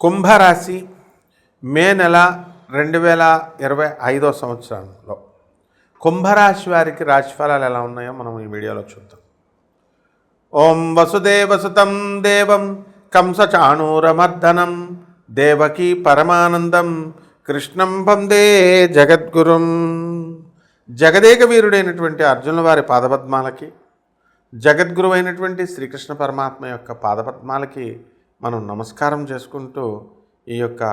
కుంభరాశి మే నెల 2025 సంవత్సరంలో కుంభరాశి వారికి రాశిఫలాలు ఎలా ఉన్నాయో మనం ఈ వీడియోలో చూద్దాం. ఓం వసుదేవసుతం దేవం కంసచాణూరమర్దనం దేవకీ పరమానందం కృష్ణం వందే జగద్గురుం. జగదేక వీరుడైనటువంటి అర్జునుల వారి పాదపద్మాలకి, జగద్గురు అయినటువంటి శ్రీకృష్ణ పరమాత్మ యొక్క పాదపద్మాలకి మనం నమస్కారం చేసుకుంటూ ఈ యొక్క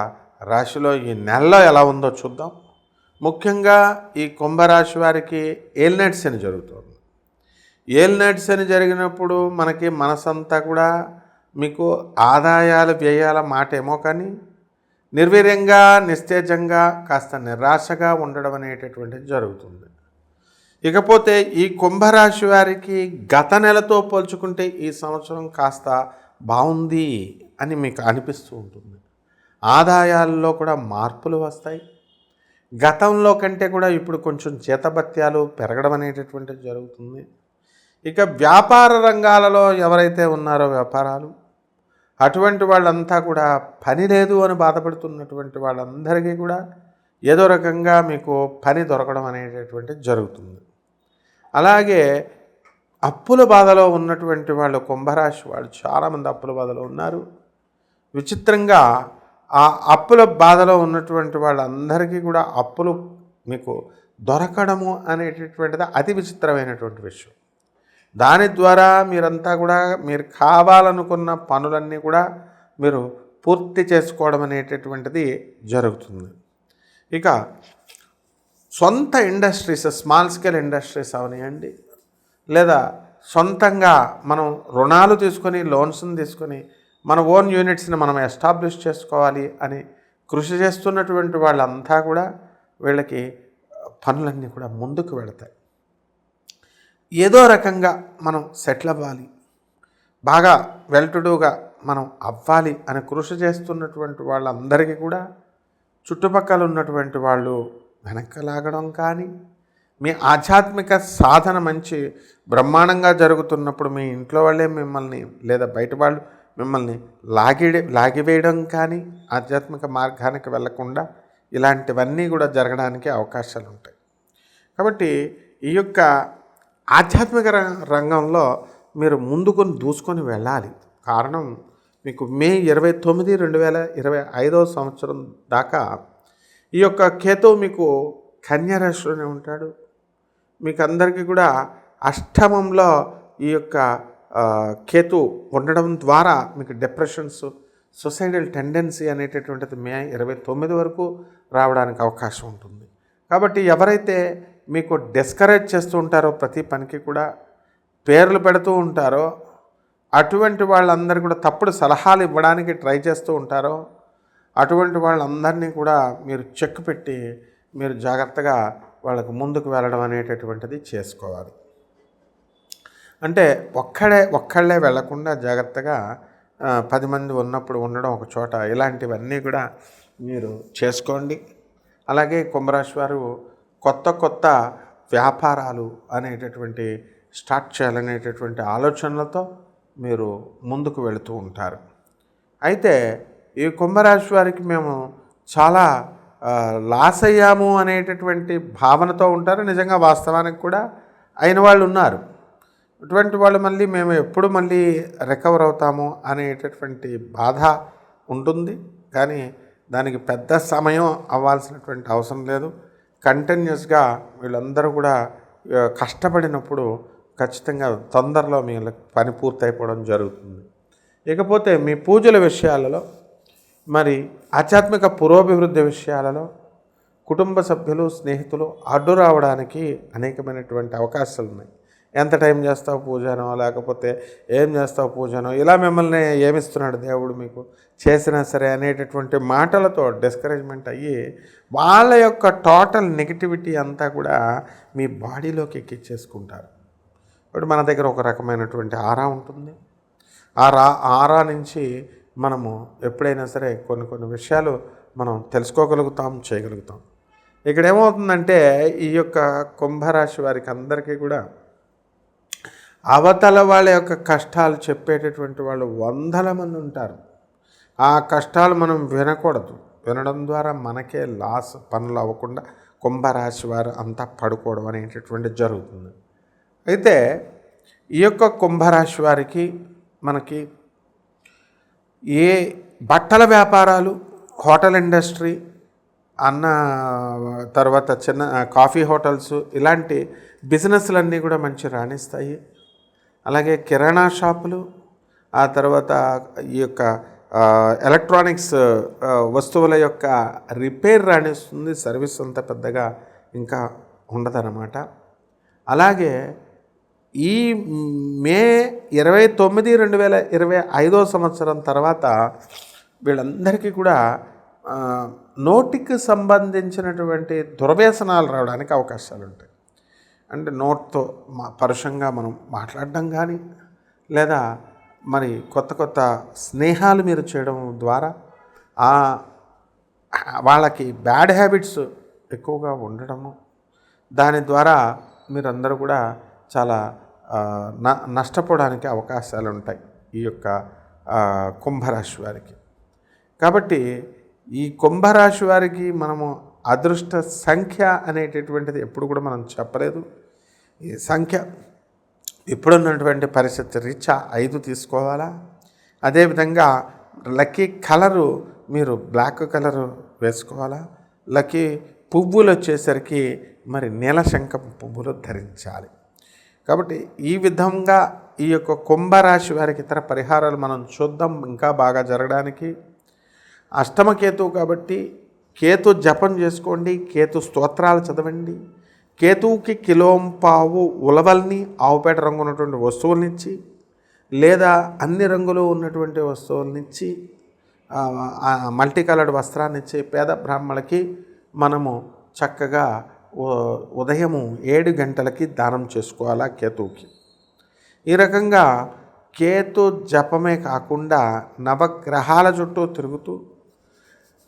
రాశిలో ఈ నెలలో ఎలా ఉందో చూద్దాం. ముఖ్యంగా ఈ కుంభరాశి వారికి ఏలినాటి శని జరుగుతుంది. ఏలినాటి శని జరిగినప్పుడు మనకి మనసంతా కూడా మీకు ఆదాయాలు వ్యయాల మాట ఏమో కానీ నిర్వీర్యంగా నిస్తేజంగా కాస్త నిరాశగా ఉండడం అనేటటువంటిది జరుగుతుంది. ఇకపోతే ఈ కుంభరాశి వారికి గత నెలతో పోల్చుకుంటే ఈ సంవత్సరం కాస్త బాగుంది అని మీకు అనిపిస్తూ ఉంటుంది. ఆదాయాల్లో కూడా మార్పులు వస్తాయి. గతంలో కంటే కూడా ఇప్పుడు కొంచెం జీతభత్యాలు పెరగడం అనేటటువంటిది జరుగుతుంది. ఇక వ్యాపార రంగాలలో ఎవరైతే ఉన్నారో వ్యాపారాలు, అటువంటి వాళ్ళంతా కూడా పని లేదు అని బాధపడుతున్నటువంటి వాళ్ళందరికీ కూడా ఏదో రకంగా మీకు పని దొరకడం అనేటటువంటిది జరుగుతుంది. అలాగే అప్పుల బాధలో ఉన్నటువంటి వాళ్ళు, కుంభరాశి వాళ్ళు చాలామంది అప్పుల బాధలో ఉన్నారు. విచిత్రంగా ఆ అప్పుల బాధలో ఉన్నటువంటి వాళ్ళందరికీ కూడా అప్పులు మీకు దొరకడము అనేటటువంటిది అతి విచిత్రమైనటువంటి విషయం. దాని ద్వారా మీరంతా కూడా మీరు కావాలనుకున్న పనులన్నీ కూడా మీరు పూర్తి చేసుకోవడం అనేటటువంటిది జరుగుతుంది. ఇక సొంత ఇండస్ట్రీస్, స్మాల్ స్కేల్ ఇండస్ట్రీస్ అవనివ్వండి, లేదా సొంతంగా మనం రుణాలు తీసుకొని లోన్స్ని తీసుకొని మన ఓన్ యూనిట్స్ని మనం ఎస్టాబ్లిష్ చేసుకోవాలి అని కృషి చేస్తున్నటువంటి వాళ్ళంతా కూడా వీళ్ళకి పనులన్నీ కూడా ముందుకు వెళతాయి. ఏదో రకంగా మనం సెటిల్ అవ్వాలి, బాగా వెల్ టు డూగా మనం అవ్వాలి అని కృషి చేస్తున్నటువంటి వాళ్ళందరికీ కూడా చుట్టుపక్కల ఉన్నటువంటి వాళ్ళు వెనక్కి లాగడం కానీ, మీ ఆధ్యాత్మిక సాధన మంచి బ్రహ్మాండంగా జరుగుతున్నప్పుడు మీ ఇంట్లో వాళ్ళే మిమ్మల్ని లేదా బయట వాళ్ళు మిమ్మల్ని లాగివేయడం కానీ, ఆధ్యాత్మిక మార్గానికి వెళ్లకుండా ఇలాంటివన్నీ కూడా జరగడానికి అవకాశాలు ఉంటాయి. కాబట్టి ఈ యొక్క ఆధ్యాత్మిక రంగంలో మీరు ముందుకు దూసుకొని వెళ్ళాలి. కారణం మీకు మే 29, 2025 సంవత్సరం దాకా ఈ యొక్క కేతువు మీకు కన్యా రాశిలోనే ఉంటాడు. మీకు అందరికీ కూడా అష్టమంలో ఈ యొక్క కేతు ఉండడం ద్వారా మీకు డిప్రెషన్స్, సూసైడల్ టెండెన్సీ అనేటటువంటిది మే 29 వరకు రావడానికి అవకాశం ఉంటుంది. కాబట్టి ఎవరైతే మీకు డిస్కరేజ్ చేస్తూ ఉంటారో, ప్రతి పనికి కూడా పేర్లు పెడుతూ ఉంటారో, అటువంటి వాళ్ళందరూ కూడా తప్పుడు సలహాలు ఇవ్వడానికి ట్రై చేస్తూ ఉంటారో, అటువంటి వాళ్ళందరినీ కూడా మీరు చెక్ పెట్టి మీరు జాగ్రత్తగా వాళ్ళకు ముందుకు వెళ్ళడం అనేటటువంటిది చేసుకోవాలి. అంటే ఒక్కళ్ళే వెళ్లకుండా జాగ్రత్తగా 10 మంది ఉన్నప్పుడు ఉండడం ఒక చోట, ఇలాంటివన్నీ కూడా మీరు చేసుకోండి. అలాగే కుంభరాశి వారు కొత్త వ్యాపారాలు అనేటటువంటి స్టార్ట్ చేయాలనేటటువంటి ఆలోచనలతో మీరు ముందుకు వెళుతూ ఉంటారు. అయితే ఈ కుంభరాశి వారికి మేము చాలా లాస్ అయ్యాము అనేటటువంటి భావనతో ఉంటారు. నిజంగా వాస్తవానికి కూడా అయిన వాళ్ళు ఉన్నారు. అటువంటి వాళ్ళు మేము ఎప్పుడు మళ్ళీ రికవర్ అవుతాము అనేటటువంటి బాధ ఉంటుంది. కానీ దానికి పెద్ద సమయం అవ్వాల్సినటువంటి అవసరం లేదు. కంటిన్యూస్గా వీళ్ళందరూ కూడా కష్టపడినప్పుడు ఖచ్చితంగా తొందరలో మీ పని పూర్తయిపోవడం జరుగుతుంది. ఇకపోతే మీ పూజల విషయాలలో, మరి ఆధ్యాత్మిక పురోభివృద్ధి విషయాలలో కుటుంబ సభ్యులు, స్నేహితులు అడ్డు రావడానికి అనేకమైనటువంటి అవకాశాలు ఉన్నాయి. ఎంత టైం చేస్తావు పూజనో, లేకపోతే ఏం చేస్తావు పూజనో, ఇలా మిమ్మల్ని ఏమిస్తున్నాడు దేవుడు మీకు చేసినా సరే అనేటటువంటి మాటలతో డిస్కరేజ్మెంట్ అయ్యి వాళ్ళ యొక్క టోటల్ నెగిటివిటీ అంతా కూడా మీ బాడీలోకి ఎక్కించేసుకుంటారు. ఇప్పుడు మన దగ్గర ఒక రకమైనటువంటి ఆరా ఉంటుంది. ఆరా నుంచి మనము ఎప్పుడైనా సరే కొన్ని విషయాలు మనం తెలుసుకోగలుగుతాం, చేయగలుగుతాం. ఇక్కడ ఏమవుతుందంటే ఈ యొక్క కుంభరాశి వారికి అందరికీ కూడా అవతల వాళ్ళ యొక్క కష్టాలు చెప్పేటటువంటి వాళ్ళు వందల మంది ఉంటారు. ఆ కష్టాలు మనం వినకూడదు. వినడం ద్వారా మనకే లాస్, పనులు అవ్వకుండా కుంభరాశి వారు అంతా పడుకోవడం అనేటటువంటిది జరుగుతుంది. అయితే ఈ యొక్క కుంభరాశి వారికి మనకి ఏ బట్టల వ్యాపారాలు, హోటల్ ఇండస్ట్రీ, అన్న తర్వాత చిన్న కాఫీ హోటల్స్, ఇలాంటి బిజినెస్లన్నీ కూడా మంచి రాణిస్తాయి. అలాగే కిరాణా షాపులు, ఆ తర్వాత ఈ యొక్క ఎలక్ట్రానిక్స్ వస్తువుల యొక్క రిపేర్ రాణిస్తుంది. సర్వీస్ అంత పెద్దగా ఇంకా ఉండదన్నమాట. అలాగే ఈ మే 29, 2025 సంవత్సరం తర్వాత వీళ్ళందరికీ కూడా నోటికి సంబంధించినటువంటి దుర్వ్యసనాలు రావడానికి అవకాశాలు ఉంటాయి. అంటే నోట్తో పరుషంగా మనం మాట్లాడడం కానీ, లేదా మరి కొత్త కొత్త స్నేహాలు మీరు చేయడం ద్వారా వాళ్ళకి బ్యాడ్ హ్యాబిట్స్ ఎక్కువగా ఉండడము, దాని ద్వారా మీరందరూ కూడా చాలా నష్టపోవడానికి అవకాశాలు ఉంటాయి ఈ యొక్క కుంభరాశి వారికి. కాబట్టి ఈ కుంభరాశి వారికి మనము అదృష్ట సంఖ్య అనేటటువంటిది ఎప్పుడు కూడా మనం చెప్పలేదు. ఈ సంఖ్య ఇప్పుడున్నటువంటి పరిస్థితి రీత్యా 5 తీసుకోవాలా. అదేవిధంగా లక్కీ కలరు మీరు బ్లాక్ కలరు వేసుకోవాలా. లక్కీ పువ్వులు వచ్చేసరికి మరి నీలశంఖం పువ్వులు ధరించాలి. కాబట్టి ఈ విధంగా ఈ యొక్క కుంభరాశి వారికి ఇతర పరిహారాలు మనం చూద్దాం. ఇంకా బాగా జరగడానికి అష్టమ కేతువు కాబట్టి కేతు జపం చేసుకోండి, కేతు స్తోత్రాలు చదవండి. కేతువుకి కిలోంపావు ఉలవల్ని, ఆవుపేట రంగు ఉన్నటువంటి వస్తువులనిచ్చి, లేదా అన్ని రంగులు ఉన్నటువంటి వస్తువులనిచ్చి, మల్టీ కలర్డ్ వస్త్రాన్ని ఇచ్చి పేద బ్రాహ్మణులకి మనము చక్కగా ఉదయము 7 గంటలకి దానం చేసుకోవాలా కేతువుకి. ఈ రకంగా కేతు జపమే కాకుండా నవగ్రహాల చుట్టూ తిరుగుతూ,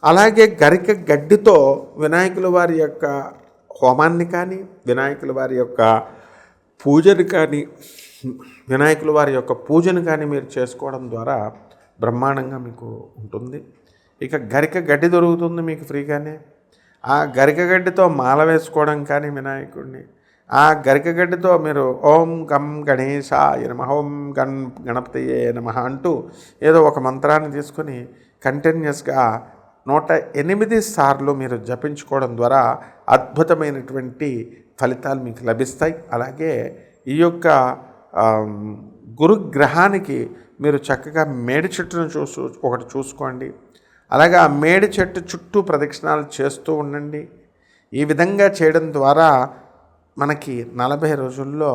అలాగే గరిక గడ్డితో వినాయకుల వారి యొక్క హోమాన్ని కానీ, వినాయకుల వారి యొక్క పూజను కానీ, వినాయకుల వారి యొక్క పూజను కానీ మీరు చేసుకోవడం ద్వారా బ్రహ్మాండంగా మీకు ఉంటుంది. ఇక గరిక గడ్డి దొరుకుతుంది మీకు ఫ్రీగానే. ఆ గరిక గడ్డితో మాల వేసుకోవడం కానీ వినాయకుడిని, ఆ గరిక గడ్డితో మీరు ఓం గం గణేశాయ నమః, ఓం గణపతయే నమః అంటూ ఏదో ఒక మంత్రాన్ని తీసుకొని కంటిన్యూస్గా 108 సార్లు మీరు జపించుకోవడం ద్వారా అద్భుతమైనటువంటి ఫలితాలు మీకు లభిస్తాయి. అలాగే ఈ యొక్క గురుగ్రహానికి మీరు చక్కగా మేడి చెట్టును ఒకటి చూసుకోండి. అలాగే ఆ మేడి చెట్టు చుట్టూ ప్రదక్షిణాలు చేస్తూ ఉండండి. ఈ విధంగా చేయడం ద్వారా మనకి 40 రోజుల్లో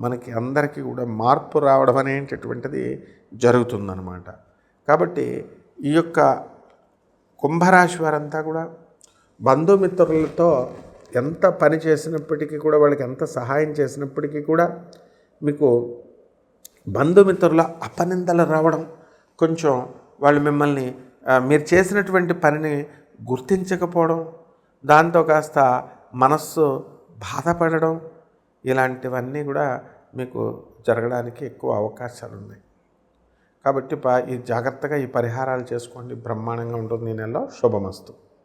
మనకి అందరికీ కూడా మార్పు రావడం అనేటటువంటిది జరుగుతుందన్నమాట. కాబట్టి ఈ యొక్క కుంభరాశి వారంతా కూడా బంధుమిత్రులతో ఎంత పని చేసినప్పటికీ కూడా, వాళ్ళకి ఎంత సహాయం చేసినప్పటికీ కూడా మీకు బంధుమిత్రుల అపనిందలు రావడం, కొంచెం వాళ్ళు మిమ్మల్ని మీరు చేసినటువంటి పనిని గుర్తించకపోవడం, దాంతో కాస్త మనస్సు బాధపడడం, ఇలాంటివన్నీ కూడా మీకు జరగడానికి ఎక్కువ అవకాశాలు ఉన్నాయి. కాబట్టి ఈ జాగ్రత్తగా ఈ పరిహారాలు చేసుకోండి. బ్రహ్మాండంగా ఉంటుంది. ఈ నెలలో శుభమస్తు.